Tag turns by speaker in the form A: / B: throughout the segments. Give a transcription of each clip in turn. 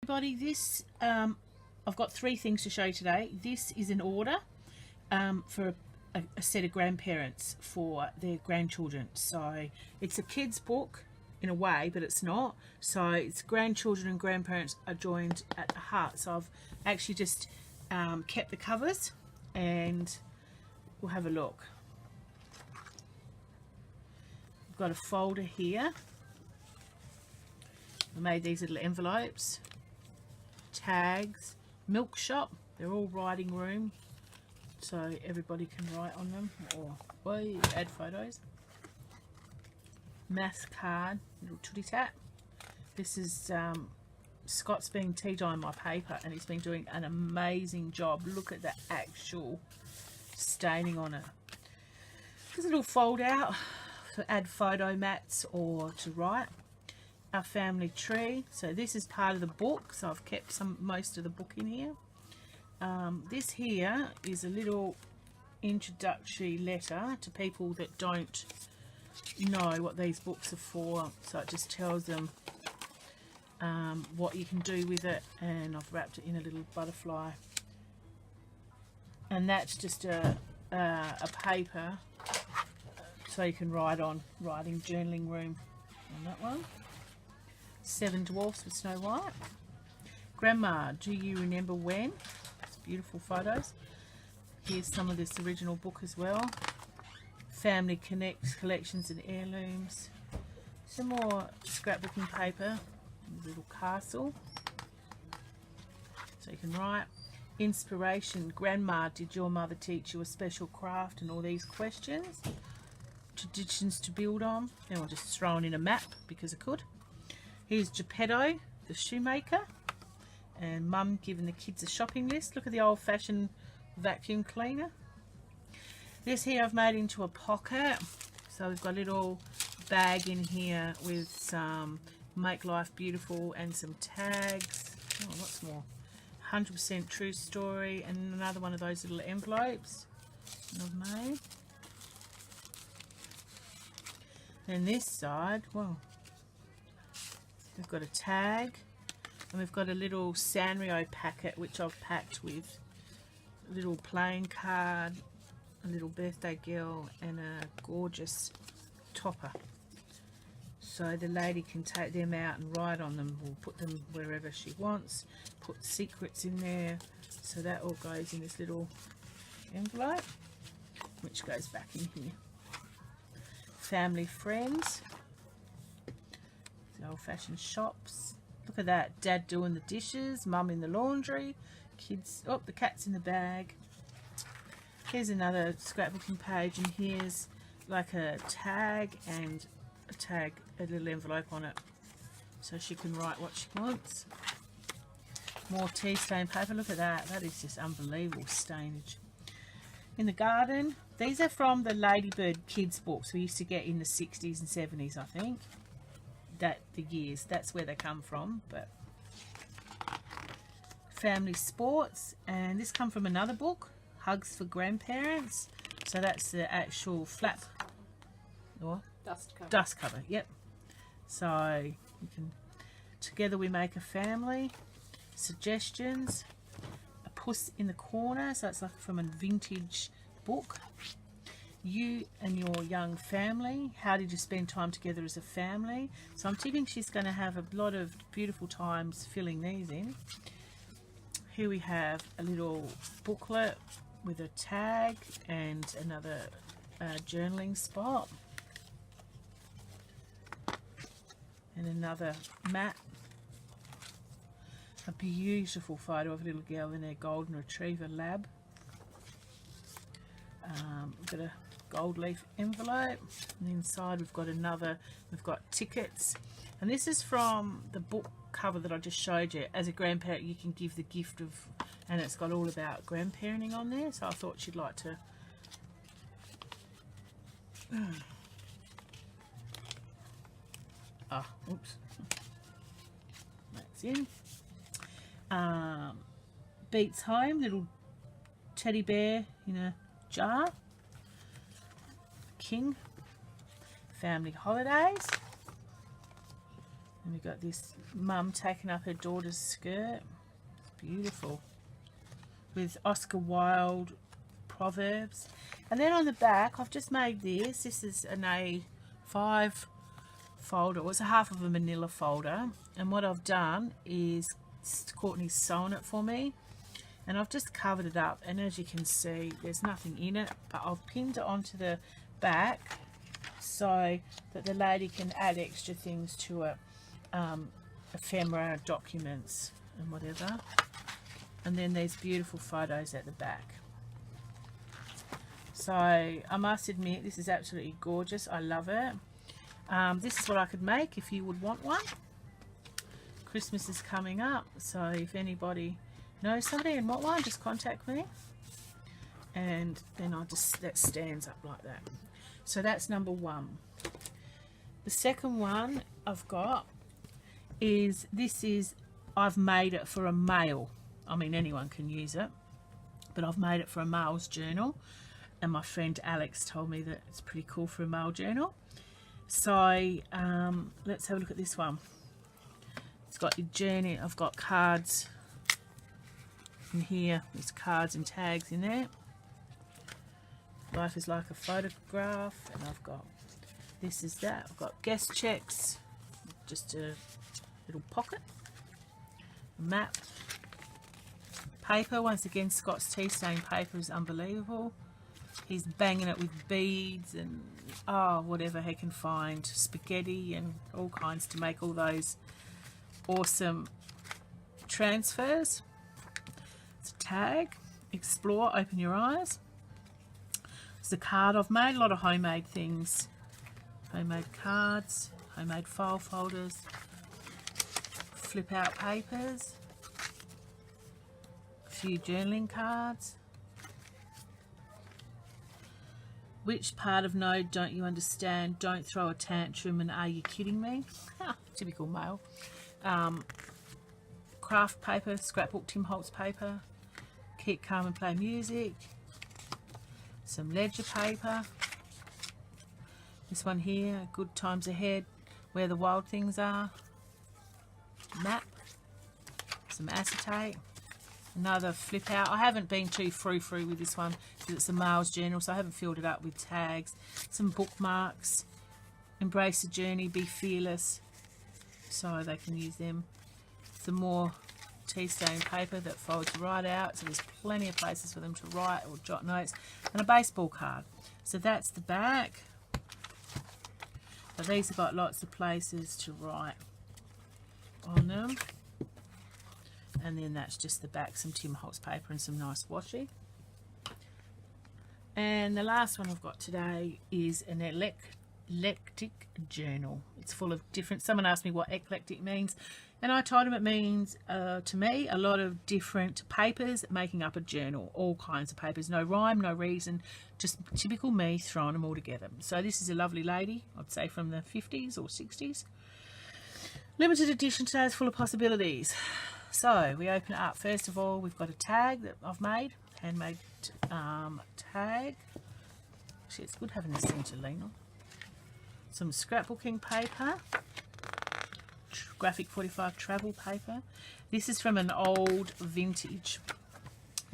A: Everybody, this I've got 3 things to show you today. This is an order for a set of grandparents for their grandchildren. So it's a kid's book in a way, but it's not. So it's grandchildren and grandparents are joined at the heart. So I've actually just kept the covers, and we'll have a look. I've got a folder here. I made these little envelopes, tags, milk shop, they're all writing room, so everybody can write on them, or add photos. Math card, little tootie tat. This is Scott's been tea dyeing my paper, and he's been doing an amazing job. Look at the actual staining on it. There's a little fold out to add photo mats or to write. Our family tree, so this is part of the book, so I've kept most of the book in here. This here is a little introductory letter to people that don't know what these books are for, so it just tells them what you can do with it, and I've wrapped it in a little butterfly, and that's just a paper so you can write on, writing journaling room on that one. 7 Dwarfs with Snow White. Grandma, do you remember when? It's beautiful photos. Here's some of this original book as well. Family Connects collections and heirlooms. Some more scrapbooking paper. A little castle, so you can write. Inspiration. Grandma, did your mother teach you a special craft? And all these questions. Traditions to build on. Then we're just throwing in a map because I could. Here's Geppetto, the shoemaker, and Mum giving the kids a shopping list. Look at the old-fashioned vacuum cleaner. This here I've made into a pocket. So we've got a little bag in here with some Make Life Beautiful and some tags. Oh, what's more? 100% true story, and another one of those little envelopes that I've made. Then this side, well, we've got a tag, and we've got a little Sanrio packet which I've packed with a little playing card, a little birthday girl, and a gorgeous topper. So the lady can take them out and write on them, or put them wherever she wants, put secrets in there. So that all goes in this little envelope, which goes back in here. Family friends. Old-fashioned shops. Look at that, Dad doing the dishes, Mum in the laundry, kids, oh, the cat's in the bag. Here's another scrapbooking page, and here's like a tag, and a little envelope on it, so she can write what she wants. More tea stain paper. Look at that, that is just unbelievable stainage. In the garden, these are from the Ladybird kids books we used to get in the 60s and 70s, I think. The years, that's where they come from. But family sports, and this come from another book, Hugs for Grandparents. So that's the actual flap or dust cover. Yep. So you can, together we make a family. Suggestions, a puss in the corner, so it's like from a vintage book. You and your young family, how did you spend time together as a family? So I'm thinking she's going to have a lot of beautiful times filling these in. Here we have a little booklet with a tag and another journaling spot, and another mat. A beautiful photo of a little girl in her golden retriever lab. We've got a gold leaf envelope, and inside we've got tickets, and this is from the book cover that I just showed you. As a grandparent, you can give the gift of, and it's got all about grandparenting on there, so I thought she'd like to oops, that's in. Beats home, little teddy bear in a jar. King. Family holidays. And we've got this mum taking up her daughter's skirt. It's beautiful. With Oscar Wilde proverbs. And then on the back, I've just made this. This is an A5 folder. It was a half of a manila folder. And what I've done is Courtney's sewn it for me. And I've just covered it up. And as you can see, there's nothing in it. But I've pinned it onto the back so that the lady can add extra things to it. Ephemera, documents and whatever. And then there's beautiful photos at the back. So I must admit, this is absolutely gorgeous. I love it. This is what I could make if you would want one. Christmas is coming up, so if anybody knows somebody and want one, just contact me. And then that stands up like that. So that's number one. The second one I've got is, I've made it for a male. I mean, anyone can use it, but I've made it for a male's journal, and my friend Alex told me that it's pretty cool for a male journal. So let's have a look at this one. It's got your journey. I've got cards in here. There's cards and tags in there. Life is like a photograph, and I've got this is that. I've got guest checks, just a little pocket, map, paper. Once again, Scott's tea stain paper is unbelievable. He's banging it with beads and whatever he can find, spaghetti and all kinds to make all those awesome transfers. It's a tag, explore, open your eyes. It's the card I've made, a lot of homemade things, homemade cards, homemade file folders, flip out papers, a few journaling cards. Which part of no don't you understand? Don't throw a tantrum and are you kidding me? Typical male. Craft paper, scrapbook, Tim Holtz paper, keep calm and play music, some ledger paper, this one here, good times ahead, where the wild things are, map, some acetate, another flip out. I haven't been too frou-frou with this one because it's a male's journal, so I haven't filled it up with tags. Some bookmarks, embrace the journey, be fearless, so they can use them. Some more tea stain paper that folds right out, so there's plenty of places for them to write or jot notes, and a baseball card. So that's the back. But these have got lots of places to write on them. And then that's just the back, some Tim Holtz paper and some nice washi. And the last one I've got today is an eclectic journal. It's full of different, someone asked me what eclectic means, and I told them it means to me a lot of different papers making up a journal, all kinds of papers, no rhyme, no reason, just typical me throwing them all together. So this is a lovely lady, I'd say from the 50s or 60s. Limited edition today is full of possibilities. So we open it up. First of all, we've got a tag that I've made, handmade tag. Actually, it's good having this thing to lean on. Some scrapbooking paper, graphic 45 travel paper. This is from an old vintage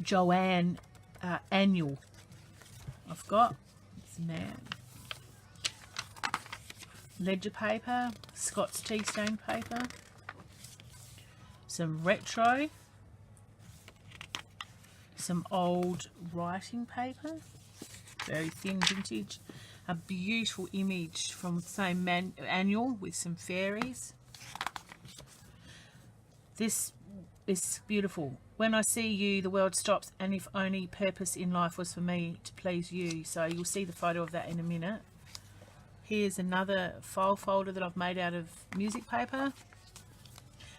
A: Joanne annual I've got. It's man. Ledger paper, Scott's tea stain paper, some retro, some old writing paper, very thin vintage, a beautiful image from the same annual with some fairies. This is beautiful. When I see you, the world stops, and if only purpose in life was for me to please you. So you'll see the photo of that in a minute. Here's another file folder that I've made out of music paper.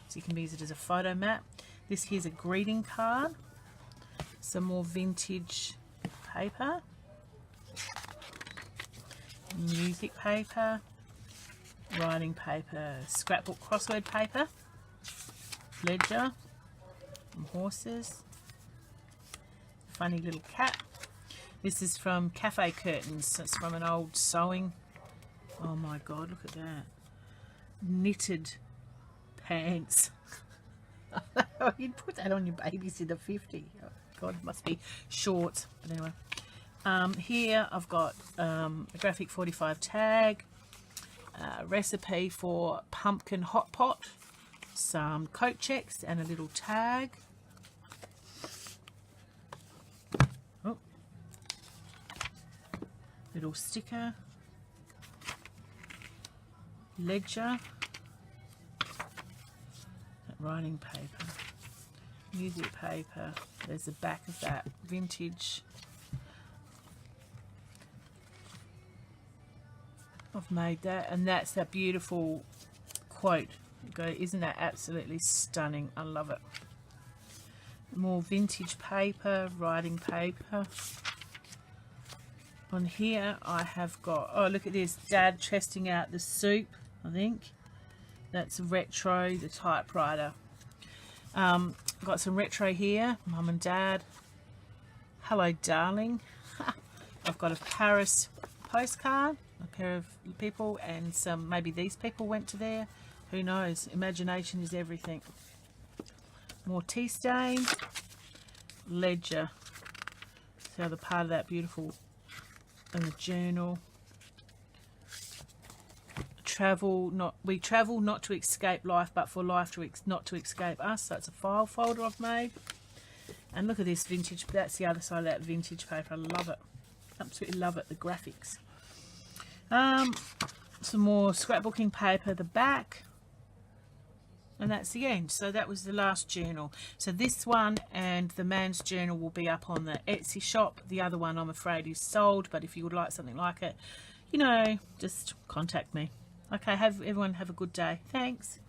A: So you can use it as a photo map. This here's a greeting card. Some more vintage paper. Music paper. Writing paper. Scrapbook crossword paper. Ledger. Some horses. Funny little cat. This is from Cafe Curtains. It's from an old sewing. Oh my God, look at that. Knitted pants. You'd put that on your babysitter 50. Oh, God, it must be shorts. But anyway, here I've got a graphic 45 tag, recipe for pumpkin hot pot, some coat checks and a little tag. Oh, little sticker, ledger, writing paper, music paper. There's the back of that vintage. I've made that, and that's that beautiful quote. Isn't that absolutely stunning? I love it. More vintage paper, writing paper. On here I have got, oh look at this, Dad testing out the soup, I think. That's retro, the typewriter. Got some retro here, Mum and Dad. Hello darling. I've got a Paris postcard, a pair of people, and some, maybe these people went to there. Who knows? Imagination is everything. More tea stain. Ledger. See how the part of that beautiful, and the journal. We travel not to escape life, but for life not to escape us. So it's a file folder I've made. And look at this vintage. That's the other side of that vintage paper. I love it. Absolutely love it. The graphics. Some more scrapbooking paper. The back. And that's the end. So that was the last journal. So this one and the man's journal will be up on the Etsy shop. The other one, I'm afraid, is sold. But if you would like something like it, you know, just contact me. Okay, everyone have a good day. Thanks.